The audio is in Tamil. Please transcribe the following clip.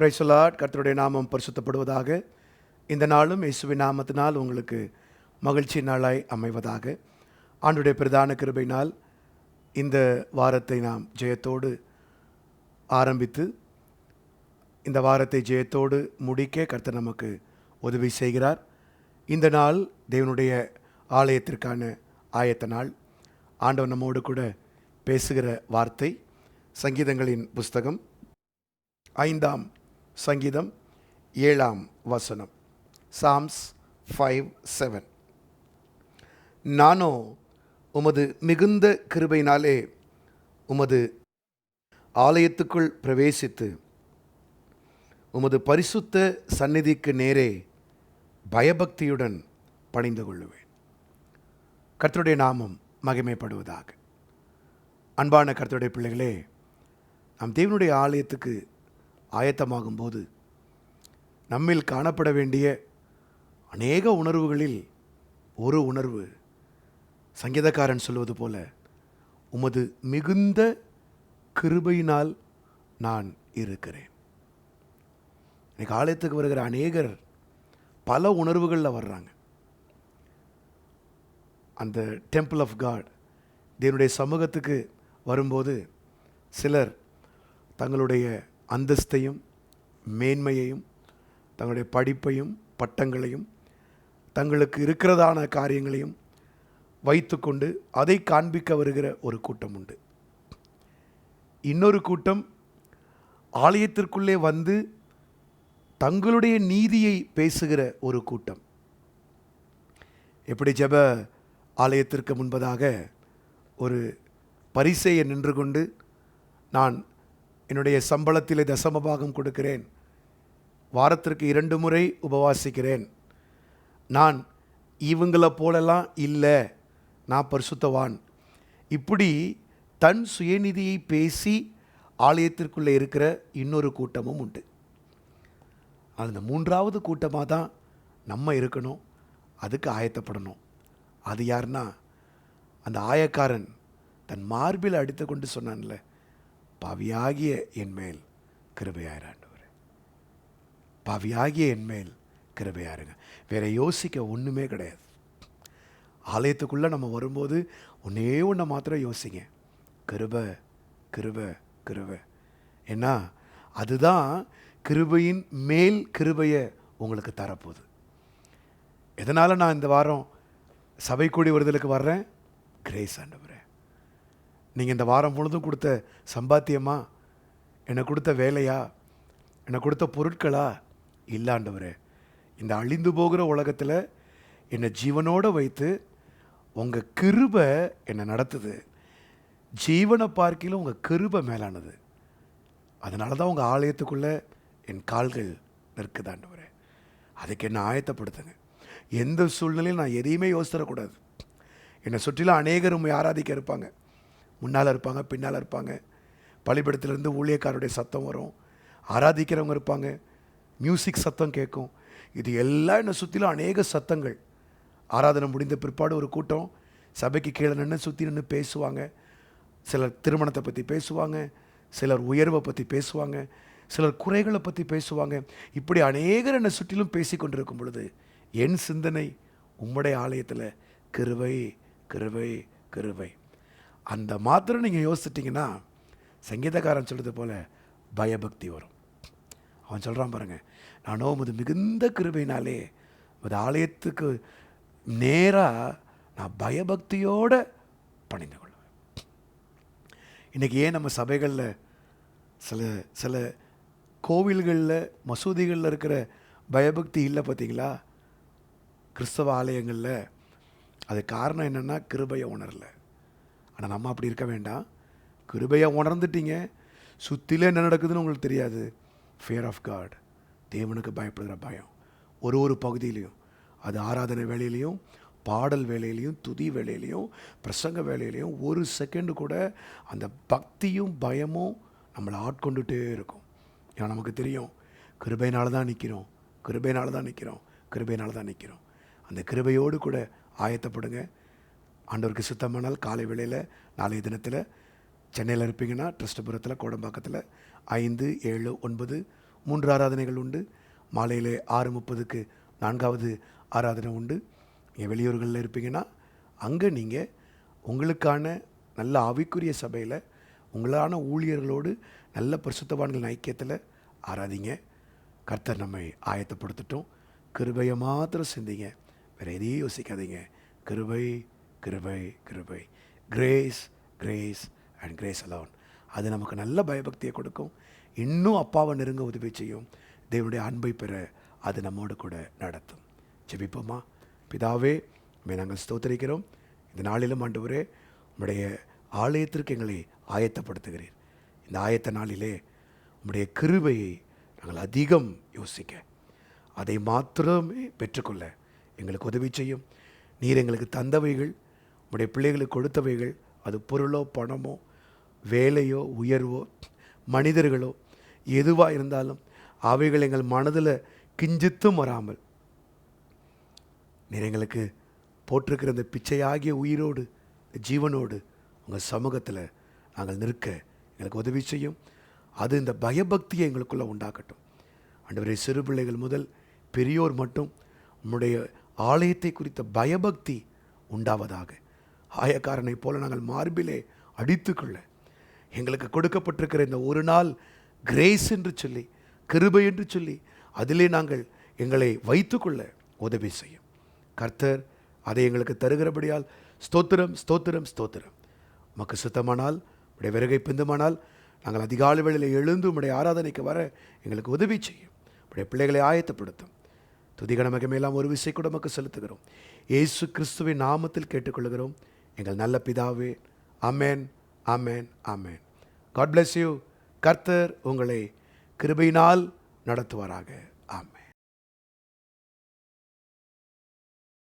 Praise the Lord. கர்த்தருடைய நாமம் பரிசுத்தப்படுவதாக. இந்த நாளும் இயேசுவின் நாமத்தினால் உங்களுக்கு மகிழ்ச்சி நாளாய் அமைவதாக. ஆண்டுடைய பிரதான கிருபையினால் இந்த வாரத்தை நாம் ஜெயத்தோடு ஆரம்பித்து இந்த வாரத்தை ஜெயத்தோடு முடிக்க கர்த்தர் நமக்கு உதவி செய்கிறார். இந்த நாள் தேவனுடைய ஆலயத்திற்கான ஆயத்த நாள். ஆண்டவர் நம்மோடு கூட பேசுகிற வார்த்தை சங்கீதங்களின் புஸ்தகம் 5ஆம் சங்கீதம் 7ஆம் வசனம். சாம்ஸ் 5:7. நானோ உமது மிகுந்த கிருபையினாலே உமது ஆலயத்துக்குள் பிரவேசித்து உமது பரிசுத்த சந்நிதிக்கு நேரே பயபக்தியுடன் பணிந்து கொள்ளுவேன். கர்த்தருடைய நாமம் மகிமைப்படுவதாக. அன்பான கர்த்தருடைய பிள்ளைகளே, நாம் தேவனுடைய ஆலயத்துக்கு ஆயத்தமாகும் போது நம்மில் காணப்பட வேண்டிய அநேக உணர்வுகளில் ஒரு உணர்வு, சங்கீதக்காரன் சொல்வது போல, உமது மிகுந்த கிருபையினால் நான் இருக்கிறேன். இன்னைக்கு ஆலயத்துக்கு வருகிற அநேகர் பல உணர்வுகளில் வர்றாங்க. அந்த டெம்பிள் ஆஃப் காட், தேவனுடைய சமூகத்துக்கு வரும்போது சிலர் தங்களுடைய அந்தஸ்தையும் மேன்மையையும் தங்களுடைய படிப்பையும் பட்டங்களையும் தங்களுக்கு இருக்கிறதான காரியங்களையும் வைத்துக்கொண்டு அதை காண்பிக்க வருகிற ஒரு கூட்டம் உண்டு. இன்னொரு கூட்டம் ஆலயத்திற்குள்ளே வந்து தங்களுடைய நீதியை பேசுகிற ஒரு கூட்டம். எப்படி ஜெப ஆலயத்திற்கு முன்பதாக ஒரு பரிசேயன் நின்று கொண்டு, நான் என்னுடைய சம்பளத்திலே தசமபாகம் கொடுக்கிறேன், வாரத்திற்கு 2 முறை உபவாசிக்கிறேன், நான் இவங்கள போலெல்லாம் இல்லை, நான் பரிசுத்தவான், இப்படி தன் சுயநிதியை பேசி ஆலயத்திற்குள்ளே இருக்கிற இன்னொரு கூட்டமும் உண்டு. அந்த 3வது கூட்டமாக தான் நம்ம இருக்கணும், அதுக்கு ஆயத்தப்படணும். அது யாருன்னா, அந்த ஆயக்காரன் தன் மார்பில் அடித்து கொண்டு சொன்னான்ல, பாவியாகிய என் மேல் கிருபையாயிராண்டவர், பாவியாகிய என் மேல் கிருபையாருங்க. வேற யோசிக்க ஒன்றுமே கிடையாது. ஆலயத்துக்குள்ளே நம்ம வரும்போது ஒன்றே ஒன்றை மாத்திரம் யோசிங்க, கிருபை கிருபை கிருபை. ஏன்னா அதுதான் கிருபையின் மேல் கிருபையை உங்களுக்கு தரப்போகுது. எதனால் நான் இந்த வாரம் சபை கூடி வருதலுக்கு வர்றேன்? கிரேஸ் ஆண்டவரே, நீங்கள் இந்த வாரம் முழுதும் கொடுத்த சம்பாத்தியமா, எனக்கு கொடுத்த வேலையா, எனக்கு கொடுத்த பொருட்களா? இல்லாண்டவரே, இந்த அழிந்து போகிற உலகத்தில் என்னை ஜீவனோடு வைத்து உங்கள் கிருபை என்னை நடத்துது. ஜீவனை பார்க்கிலும் உங்கள் கிருபை மேலானது. அதனால தான் உங்கள் ஆலயத்துக்குள்ளே என் கால்கள் நிற்குதாண்டவரே. அதுக்கு என்ன ஆயத்தப்படுத்துங்க. எந்த சூழ்நிலையும் நான் எதையுமே யோசிச்சிடக்கூடாது. என்னை சுற்றிலும் அநேகர் உண்மை ஆராதிக்க இருப்பாங்க. முன்னால் இருப்பாங்க, பின்னால் இருப்பாங்க. பலிபீடத்திலிருந்து ஊழியக்காரருடைய சத்தம் வரும், ஆராதிக்கிறவங்க இருப்பாங்க, மியூசிக் சத்தம் கேட்கும். இது எல்லாம் என்னை சுற்றிலும் அநேக சத்தங்கள். ஆராதனை முடிந்த பிற்பாடு ஒரு கூட்டம் சபைக்கு கீழே நின்று சுற்றி நின்று பேசுவாங்க. சிலர் திருமணத்தை பற்றி பேசுவாங்க, சிலர் உயர்வை பற்றி பேசுவாங்க, சிலர் குறைகளை பற்றி பேசுவாங்க. இப்படி அநேகர் என்னை சுற்றிலும் பேசி கொண்டிருக்கும் பொழுது என் சிந்தனை உம்முடைய ஆலயத்தில் கிருபை கிருபை கிருபை. அந்த மாத்திரம் நீங்கள் யோசிச்சிட்டிங்கன்னா, சங்கீதக்காரன் சொல்கிறது போல் பயபக்தி வரும். அவன் சொல்கிறான் பாருங்க, நானோ உமது மிகுந்த கிருபையினாலே உமது ஆலயத்துக்கு நேராக நான் பயபக்தியோடு பணிந்து கொள்வேன். இன்றைக்கி ஏன் நம்ம சபைகளில் சில கோவில்களில் மசூதிகளில் இருக்கிற பயபக்தி இல்லை பார்த்தீங்களா? கிறிஸ்தவ ஆலயங்களில் அது காரணம் என்னென்னா, கிருபையை உணரல. ஆனால் நம்ம அப்படி இருக்க வேண்டாம். கிருபையை உணர்ந்துட்டீங்க, சுற்றில என்ன நடக்குதுன்னு உங்களுக்கு தெரியாது. ஃபியர் ஆஃப் காட், தேவனுக்கு பயப்படுகிற பயம் ஒரு பகுதியிலையும், அது ஆராதனை வேலையிலையும், பாடல் வேலையிலையும், துதி வேலையிலையும், பிரசங்க வேலையிலையும் ஒரு செகண்டு கூட அந்த பக்தியும் பயமும் நம்மளை ஆட்கொண்டுட்டே இருக்கும். ஏன்னா நமக்கு தெரியும், கிருபையினால தான் நிற்கிறோம், கிருபையினால தான் நிற்கிறோம், கிருபையினால தான் நிற்கிறோம். அந்த கிருபையோடு கூட ஆயத்தப்படுங்க. ஆண்டவருக்கு சுத்தமானால் காலை வேளையில் நாளைய தினத்தில் சென்னையில் இருப்பீங்கன்னா ட்ரஸ்ட்புரத்தில், கோடம்பாக்கத்தில் 5, 7, 9 3 ஆராதனைகள் உண்டு. மாலையில் 6:30க்கு 4வது ஆராதனை உண்டு. நீங்கள் வெளியூர்களில் இருப்பீங்கன்னா அங்கே நீங்கள் உங்களுக்கான நல்ல ஆவிக்குரிய சபையில் உங்களான ஊழியர்களோடு நல்ல பரிசுத்தவான்களின் ஐக்கியத்தில் ஆராதிங்க. கர்த்தர் நம்மை ஆயத்தப்படுத்திட்டோம். கிருபையை மாத்திரம் சிந்திங்க, வேறு எதையும் யோசிக்காதீங்க. கிருபை கிருபை கிருபை, grace grace and grace alone. அது நமக்கு நல்ல பயபக்தியை கொடுக்கும். இன்னும் அப்பாவை நெருங்க உதவி செய்யும். தேவனுடைய அன்பை பெற அது நம்மோடு கூட நடத்தும். ஜெபிப்போமா. பிதாவே, உம்மை நாங்கள் ஸ்தோத்திரிக்கிறோம். இந்த நாளிலும் ஆண்டவரே, உம்முடைய ஆலயத்திற்கு எங்களை ஆயத்தப்படுத்துகிறீர். இந்த ஆயத்த நாளிலே உம்முடைய கிருபையை நாங்கள் அதிகம் யோசிக்க, அதை மாத்திரமே பெற்றுக்கொள்ள எங்களுக்கு உதவி செய்யும். நீர் எங்களுக்கு தந்தவைகள், உம்முடைய பிள்ளைகளுக்கு கொடுத்தவைகள், அது பொருளோ பணமோ வேலையோ உயர்வோ மனிதர்களோ எதுவாக இருந்தாலும் அவைகள் எங்கள் மனதில் கிஞ்சித்தும் வராமல் நீர் எங்களுக்கு போட்டிருக்கிற இந்த பிச்சையாகிய உயிரோடு ஜீவனோடு உங்கள் சமூகத்தில் நாங்கள் நிற்க எங்களுக்கு உதவி செய்யும். அது இந்த பயபக்தியை எங்களுக்குள்ளே உண்டாக்கட்டும். ஆண்டவரே, சிறு பிள்ளைகள் முதல் பெரியோர் மட்டும் உம்முடைய ஆலயத்தை குறித்த பயபக்தி உண்டாவதாக. ஆயக்காரனை போல நாங்கள் மார்பிலே அடித்துக்கொள்ள எங்களுக்கு கொடுக்கப்பட்டிருக்கிற இந்த ஒரு நாள் கிரேஸ் என்று சொல்லி, கிருபை என்று சொல்லி, அதிலே நாங்கள் எங்களை வைத்துக்கொள்ள உதவி செய்யும். கர்த்தர் அதை எங்களுக்கு தருகிறபடியால் ஸ்தோத்திரம் ஸ்தோத்திரம் ஸ்தோத்திரம். உமக்கு சுத்தமானால், உடைய விறகை பிந்துமானால் நாங்கள் அதிகாலை வேளையில் எழுந்து உம்முடைய ஆராதனைக்கு வர எங்களுக்கு உதவி செய்யும். உடைய பிள்ளைகளை ஆயத்தப்படுத்தும். துதிகன மகிமையெல்லாம் ஒரு விசை கூட நமக்கு செலுத்துகிறோம். இயேசு கிறிஸ்துவின் நாமத்தில் கேட்டுக்கொள்கிறோம் எங்கள் நல்ல பிதாவே. ஆமென், ஆமென், ஆமென். God bless you. கர்த்தர் உங்களை கிருபையினால் நடத்துவாராக. ஆமென்.